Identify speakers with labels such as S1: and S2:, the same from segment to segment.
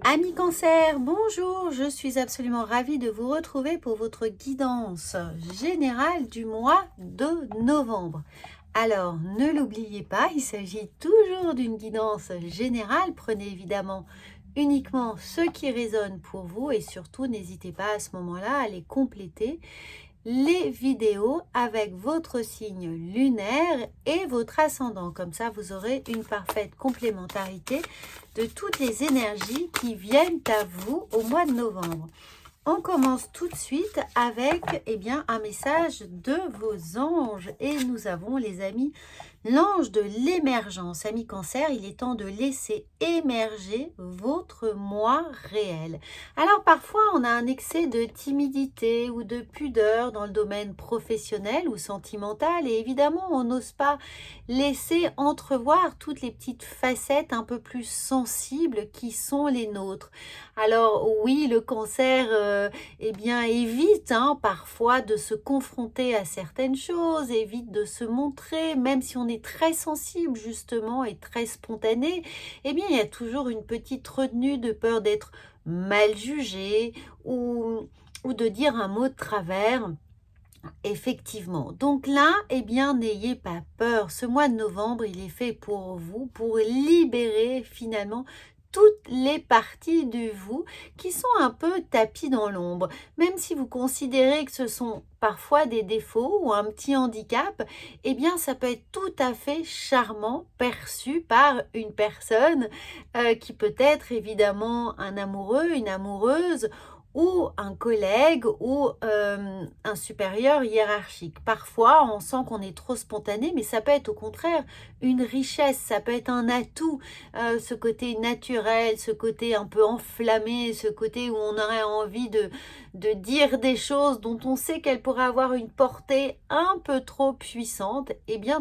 S1: Amis Cancer, bonjour, je suis absolument ravie de vous retrouver pour votre guidance générale du mois de novembre. Alors, ne l'oubliez pas, il s'agit toujours d'une guidance générale. Prenez évidemment uniquement ce qui résonne pour vous et surtout n'hésitez pas à ce moment-là à les compléter les vidéos avec votre signe lunaire et votre ascendant. Comme ça, vous aurez une parfaite complémentarité de toutes les énergies qui viennent à vous au mois de novembre. On commence tout de suite avec un message de vos anges et nous avons les amis l'ange de l'émergence. Amis Cancer, il est temps de laisser émerger votre moi réel. Alors parfois on a un excès de timidité ou de pudeur dans le domaine professionnel ou sentimental et évidemment on n'ose pas laisser entrevoir toutes les petites facettes un peu plus sensibles qui sont les nôtres. Alors oui, le cancer évite parfois de se confronter à certaines choses, évite de se montrer, même si on est très sensible justement et très spontané, il y a toujours une petite retenue de peur d'être mal jugé ou de dire un mot de travers. Effectivement. Donc là, n'ayez pas peur. Ce mois de novembre, il est fait pour vous, pour libérer finalement toutes les parties de vous qui sont un peu tapies dans l'ombre. Même si vous considérez que ce sont parfois des défauts ou un petit handicap, ça peut être tout à fait charmant, perçu par une personne qui peut être évidemment un amoureux, une amoureuse, ou un collègue ou un supérieur hiérarchique. Parfois, on sent qu'on est trop spontané, mais ça peut être au contraire une richesse, ça peut être un atout, ce côté naturel, ce côté un peu enflammé, ce côté où on aurait envie de dire des choses dont on sait qu'elles pourraient avoir une portée un peu trop puissante.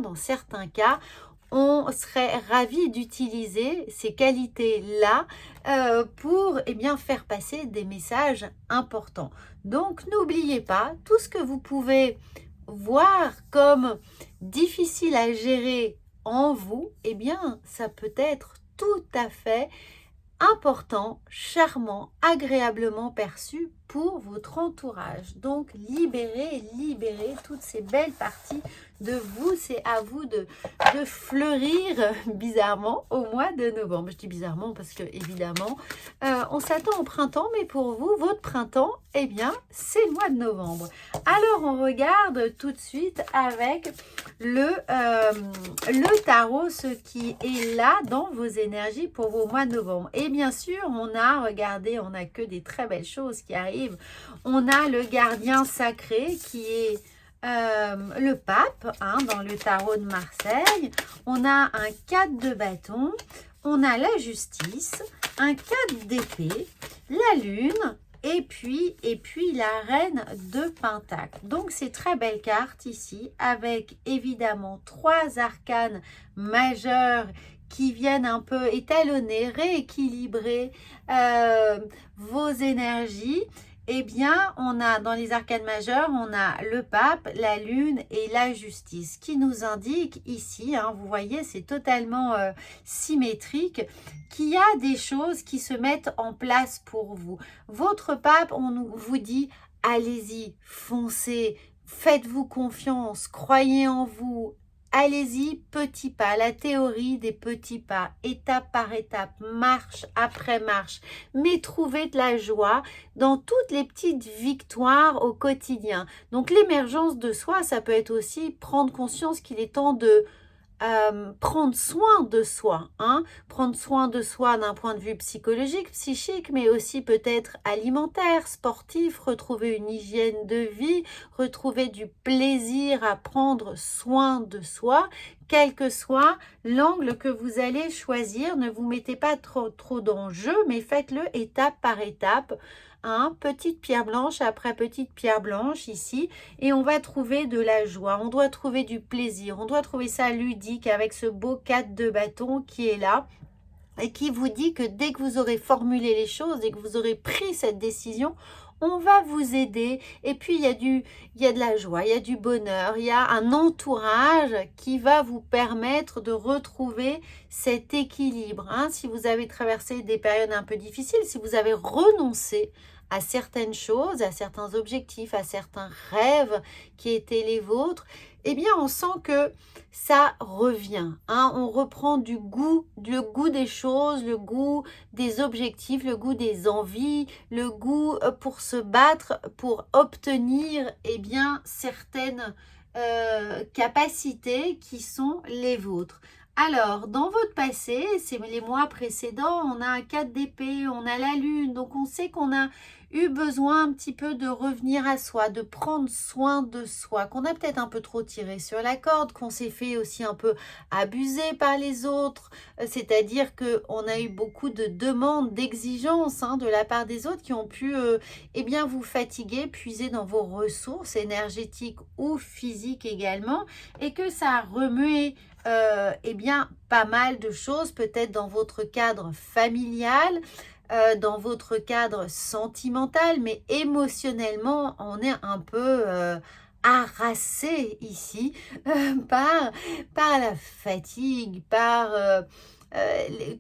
S1: Dans certains cas, on serait ravi d'utiliser ces qualités-là pour faire passer des messages importants. Donc, n'oubliez pas, tout ce que vous pouvez voir comme difficile à gérer en vous, ça peut être tout à fait important, charmant, agréablement perçu pour votre entourage. Donc, libérez toutes ces belles parties de vous. C'est à vous de fleurir bizarrement au mois de novembre. Je dis bizarrement parce que, évidemment, on s'attend au printemps, mais pour vous, votre printemps, c'est le mois de novembre. Alors, on regarde tout de suite avec le tarot, ce qui est là dans vos énergies pour vos mois de novembre. Et bien sûr, on a que des très belles choses qui arrivent. On a le gardien sacré qui est le pape dans le tarot de Marseille. On a un 4 de bâton, on a la justice, un 4 d'épée, la lune et puis la reine de pentacle. Donc c'est très belle carte ici avec évidemment 3 arcanes majeurs qui viennent un peu étalonner, rééquilibrer vos énergies. On a dans les arcanes majeures, on a le pape, la lune et la justice qui nous indique ici, vous voyez, c'est totalement symétrique, qu'il y a des choses qui se mettent en place pour vous. Votre pape, vous dit, allez-y, foncez, faites-vous confiance, croyez en vous. Allez-y, petits pas, la théorie des petits pas, étape par étape, marche après marche, mais trouvez de la joie dans toutes les petites victoires au quotidien. Donc l'émergence de soi, ça peut être aussi prendre conscience qu'il est temps de prendre soin de soi, prendre soin de soi d'un point de vue psychologique, psychique, mais aussi peut-être alimentaire, sportif, retrouver une hygiène de vie, retrouver du plaisir à prendre soin de soi, quel que soit l'angle que vous allez choisir. Ne vous mettez pas trop d'enjeux, mais faites-le étape par étape. Petite pierre blanche après petite pierre blanche ici, et on va trouver de la joie, on doit trouver du plaisir, on doit trouver ça ludique avec ce beau 4 de bâton qui est là et qui vous dit que dès que vous aurez formulé les choses, dès que vous aurez pris cette décision, on va vous aider. Et puis, il y a de la joie, il y a du bonheur, il y a un entourage qui va vous permettre de retrouver cet équilibre. Hein. Si vous avez traversé des périodes un peu difficiles, si vous avez renoncé à certaines choses, à certains objectifs, à certains rêves qui étaient les vôtres, eh bien, on sent que ça revient. Hein. On reprend le goût des choses, le goût des objectifs, le goût des envies, le goût pour se battre, pour obtenir eh bien, certaines capacités qui sont les vôtres. Alors, dans votre passé, c'est les mois précédents, on a un 4 d'épée, on a la lune, donc on sait qu'on a eu besoin un petit peu de revenir à soi, de prendre soin de soi, qu'on a peut-être un peu trop tiré sur la corde, qu'on s'est fait aussi un peu abuser par les autres, c'est-à-dire qu'on a eu beaucoup de demandes, d'exigences de la part des autres qui ont pu eh bien, vous fatiguer, puiser dans vos ressources énergétiques ou physiques également, et que ça a remué eh bien, pas mal de choses, peut-être dans votre cadre familial, dans votre cadre sentimental, mais émotionnellement, on est un peu harassé ici par la fatigue, par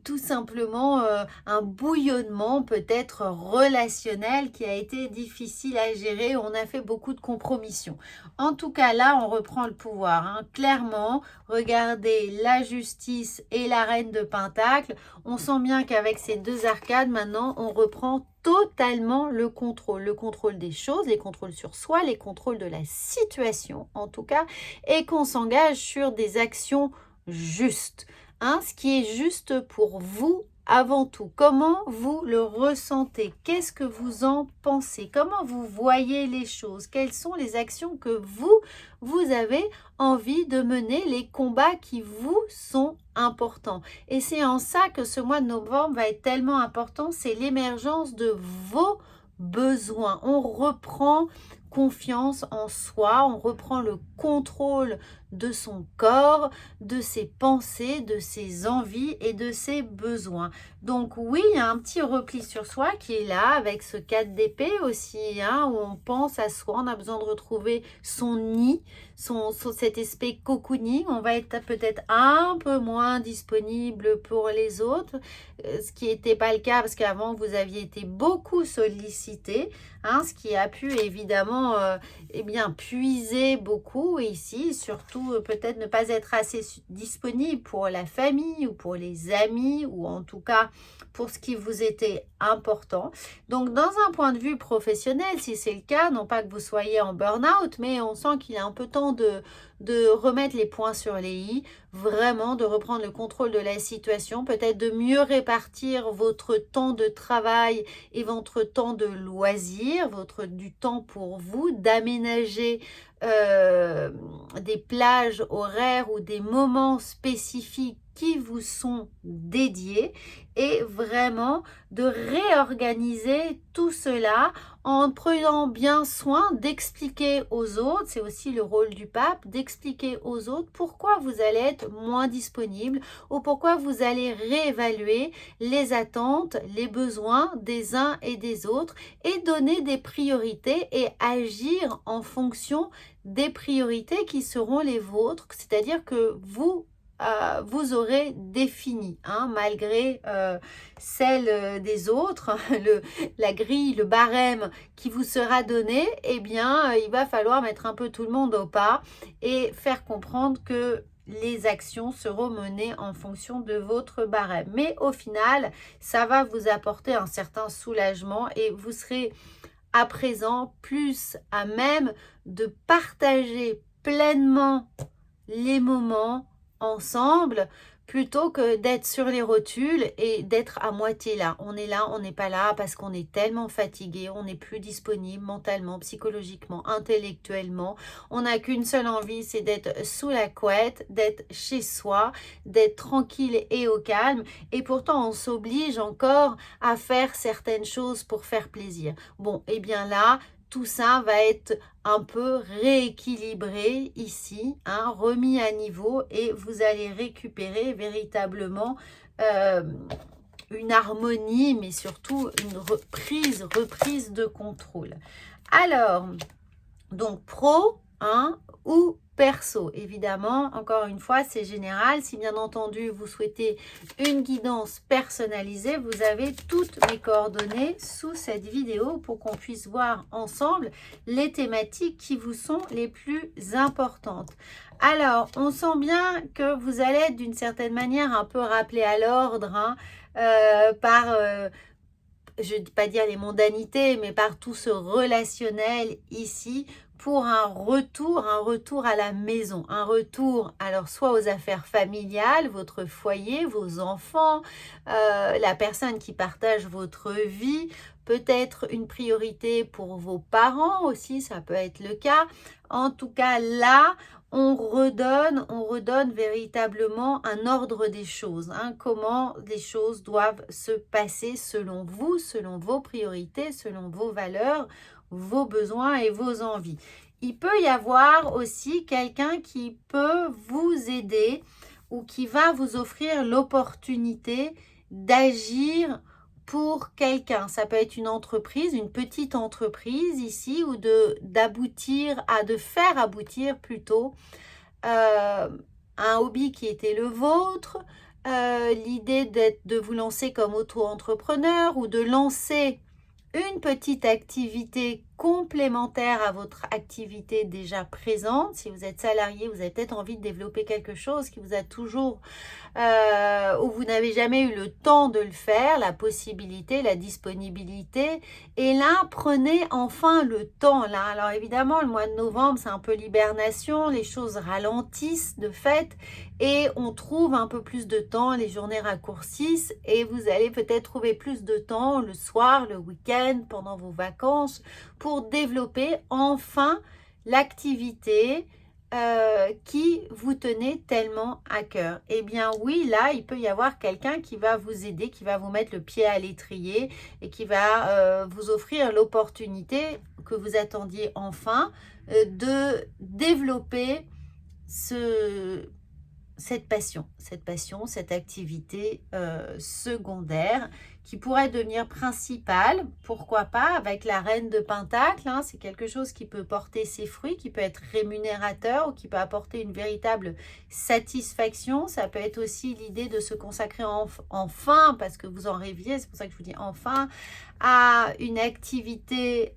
S1: tout simplement un bouillonnement peut-être relationnel qui a été difficile à gérer. On a fait beaucoup de compromissions. En tout cas, là, on reprend le pouvoir. Hein. Clairement, regardez la justice et la reine de Pentacle. On sent bien qu'avec ces deux arcades, maintenant, on reprend totalement le contrôle des choses, les contrôles sur soi, les contrôles de la situation en tout cas, et qu'on s'engage sur des actions justes. Hein, ce qui est juste pour vous avant tout. Comment vous le ressentez? Qu'est-ce que vous en pensez? Comment vous voyez les choses? Quelles sont les actions que vous avez envie de mener, les combats qui vous sont importants? Et c'est en ça que ce mois de novembre va être tellement important, c'est l'émergence de vos besoins. On reprend confiance en soi, on reprend le contrôle de son corps, de ses pensées, de ses envies et de ses besoins. Donc oui, il y a un petit repli sur soi qui est là avec ce 4 d'épée aussi, où on pense à soi, on a besoin de retrouver son nid, cet aspect cocooning. On va être peut-être un peu moins disponible pour les autres, ce qui n'était pas le cas parce qu'avant vous aviez été beaucoup sollicité, ce qui a pu évidemment eh bien, puiser beaucoup ici, surtout peut-être ne pas être assez disponible pour la famille ou pour les amis ou en tout cas pour ce qui vous était important. Donc dans un point de vue professionnel, si c'est le cas, non pas que vous soyez en burn-out, mais on sent qu'il est un peu temps de remettre les points sur les i, vraiment de reprendre le contrôle de la situation, peut-être de mieux répartir votre temps de travail et votre temps de loisir, du temps pour vous, d'aménager des plages horaires ou des moments spécifiques qui vous sont dédiés et vraiment de réorganiser tout cela en prenant bien soin d'expliquer aux autres, c'est aussi le rôle du pape, d'expliquer aux autres pourquoi vous allez être moins disponible ou pourquoi vous allez réévaluer les attentes, les besoins des uns et des autres et donner des priorités et agir en fonction des priorités qui seront les vôtres, c'est-à-dire que vous aurez défini, malgré celle des autres, la grille, le barème qui vous sera donné, eh bien, il va falloir mettre un peu tout le monde au pas et faire comprendre que les actions seront menées en fonction de votre barème. Mais au final, ça va vous apporter un certain soulagement et vous serez à présent plus à même de partager pleinement les moments ensemble plutôt que d'être sur les rotules et d'être à moitié là. On est là, on n'est pas là parce qu'on est tellement fatigué, on n'est plus disponible mentalement, psychologiquement, intellectuellement. On n'a qu'une seule envie, c'est d'être sous la couette, d'être chez soi, d'être tranquille et au calme. Et pourtant, on s'oblige encore à faire certaines choses pour faire plaisir. Bon, et bien là, tout ça va être un peu rééquilibré ici, remis à niveau et vous allez récupérer véritablement une harmonie, mais surtout une reprise de contrôle. Alors, donc pro, hein, ou perso, évidemment, encore une fois, c'est général. Si bien entendu, vous souhaitez une guidance personnalisée, vous avez toutes mes coordonnées sous cette vidéo pour qu'on puisse voir ensemble les thématiques qui vous sont les plus importantes. Alors, on sent bien que vous allez être d'une certaine manière un peu rappelé à l'ordre, hein, je ne dis pas dire les mondanités, mais par tout ce relationnel ici, pour un retour à la maison, un retour alors soit aux affaires familiales, votre foyer, vos enfants, la personne qui partage votre vie, peut-être une priorité pour vos parents aussi, ça peut être le cas. En tout cas, là, on redonne véritablement un ordre des choses, hein, comment les choses doivent se passer selon vous, selon vos priorités, selon vos valeurs, vos besoins et vos envies. Il peut y avoir aussi quelqu'un qui peut vous aider ou qui va vous offrir l'opportunité d'agir pour quelqu'un. Ça peut être une entreprise, une petite entreprise ici, ou de faire aboutir plutôt un hobby qui était le vôtre, l'idée de vous lancer comme auto-entrepreneur ou de lancer une petite activité complémentaire à votre activité déjà présente. Si vous êtes salarié, vous avez peut-être envie de développer quelque chose qui vous a toujours, où vous n'avez jamais eu le temps de le faire, la possibilité, la disponibilité. Et là, prenez enfin le temps. Là, alors évidemment, le mois de novembre, c'est un peu l'hibernation, les choses ralentissent de fait et on trouve un peu plus de temps, les journées raccourcissent et vous allez peut-être trouver plus de temps le soir, le week-end, pendant vos vacances pour développer enfin l'activité qui vous tenait tellement à cœur. Eh bien oui, là, il peut y avoir quelqu'un qui va vous aider, qui va vous mettre le pied à l'étrier et qui va vous offrir l'opportunité que vous attendiez enfin de développer cette passion, cette activité secondaire qui pourrait devenir principale, pourquoi pas, avec la reine de Pentacle, hein, c'est quelque chose qui peut porter ses fruits, qui peut être rémunérateur ou qui peut apporter une véritable satisfaction. Ça peut être aussi l'idée de se consacrer enfin, parce que vous en rêviez, c'est pour ça que je vous dis enfin, à une activité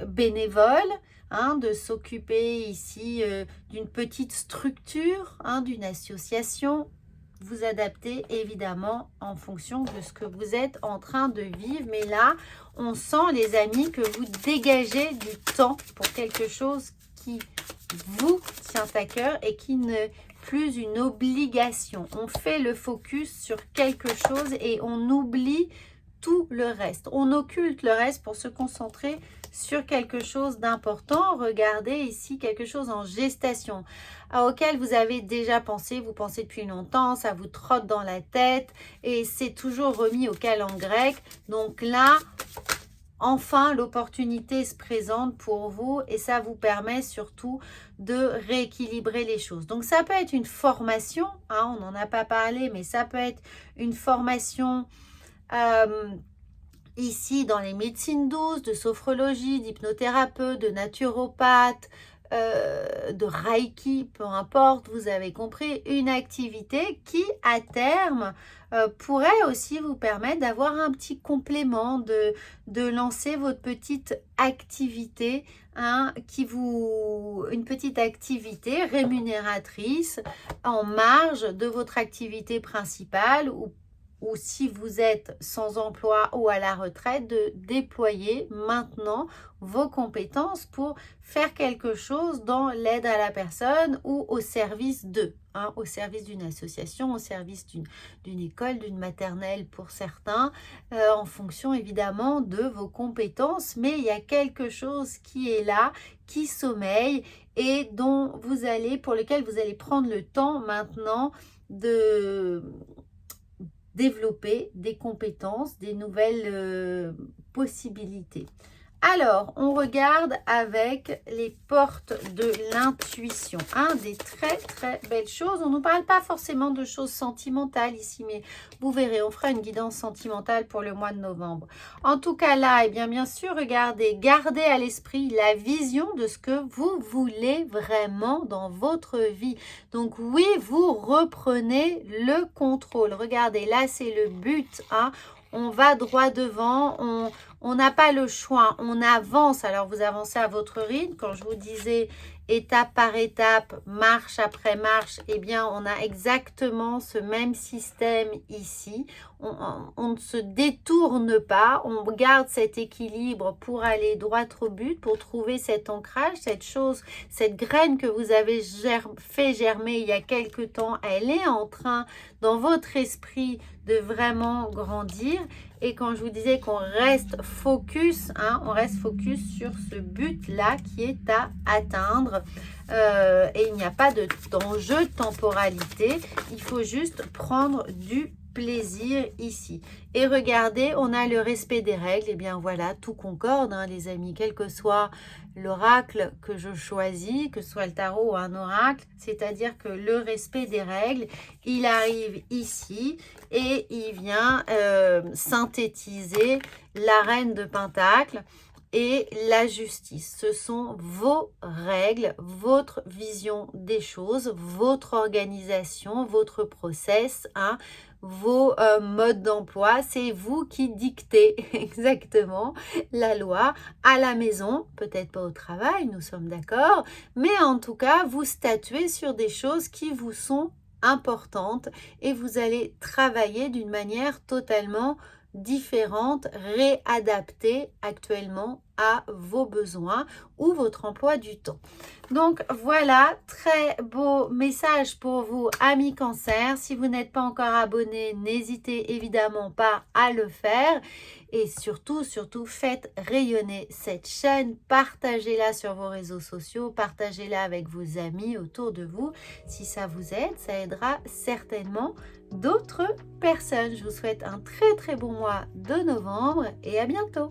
S1: bénévole, hein, de s'occuper ici d'une petite structure, hein, d'une association. Vous adaptez évidemment en fonction de ce que vous êtes en train de vivre. Mais là, on sent, les amis, que vous dégagez du temps pour quelque chose qui vous tient à cœur et qui n'est plus une obligation. On fait le focus sur quelque chose et on oublie tout le reste. On occulte le reste pour se concentrer sur quelque chose d'important. Regardez ici quelque chose en gestation auquel vous avez déjà pensé, vous pensez depuis longtemps, ça vous trotte dans la tête et c'est toujours remis au calendrier grec. Donc là, enfin, l'opportunité se présente pour vous et ça vous permet surtout de rééquilibrer les choses. Donc, ça peut être une formation, hein, on n'en a pas parlé, mais ça peut être une formation ici dans les médecines douces, de sophrologie, d'hypnothérapeute, de naturopathe, de Reiki, peu importe, vous avez compris, une activité qui à terme pourrait aussi vous permettre d'avoir un petit complément, de lancer votre petite activité, hein, une petite activité rémunératrice en marge de votre activité principale ou si vous êtes sans emploi ou à la retraite, de déployer maintenant vos compétences pour faire quelque chose dans l'aide à la personne ou au service d'eux, hein, au service d'une association, au service d'une école, d'une maternelle pour certains, en fonction évidemment de vos compétences. Mais il y a quelque chose qui est là, qui sommeille et pour lequel vous allez prendre le temps maintenant de développer des compétences, des nouvelles possibilités. Alors, on regarde avec les portes de l'intuition. Des très très belles choses. On ne nous parle pas forcément de choses sentimentales ici, mais vous verrez, on fera une guidance sentimentale pour le mois de novembre. En tout cas là, eh bien sûr, regardez, gardez à l'esprit la vision de ce que vous voulez vraiment dans votre vie. Donc oui, vous reprenez le contrôle. Regardez, là c'est le but, on va droit devant, on n'a pas le choix, on avance. Alors, vous avancez à votre rythme. Quand je vous disais étape par étape, marche après marche, eh bien, on a exactement ce même système ici. On ne se détourne pas, on garde cet équilibre pour aller droit au but, pour trouver cet ancrage, cette chose, cette graine que vous avez fait germer il y a quelque temps, elle est en train, dans votre esprit, de vraiment grandir. Et quand je vous disais qu'on reste focus, on reste focus sur ce but-là qui est à atteindre. Et il n'y a pas d'enjeu de temporalité. Il faut juste prendre du plaisir ici. Et regardez, on a le respect des règles. Et bien voilà, tout concorde, les amis, quel que soit l'oracle que je choisis, que ce soit le tarot ou un oracle, c'est-à-dire que le respect des règles, il arrive ici et il vient synthétiser la reine de Pentacle et la justice. Ce sont vos règles, votre vision des choses, votre organisation, votre process, vos modes d'emploi. C'est vous qui dictez exactement la loi à la maison, peut-être pas au travail, nous sommes d'accord, mais en tout cas, vous statuez sur des choses qui vous sont importantes et vous allez travailler d'une manière totalement différente, réadaptée actuellement à vos besoins ou votre emploi du temps. Donc voilà, très beau message pour vous, amis Cancer. Si vous n'êtes pas encore abonné, n'hésitez évidemment pas à le faire. Et surtout, faites rayonner cette chaîne. Partagez-la sur vos réseaux sociaux, partagez-la avec vos amis autour de vous. Si ça vous aide, ça aidera certainement d'autres personnes. Je vous souhaite un très très bon mois de novembre et à bientôt.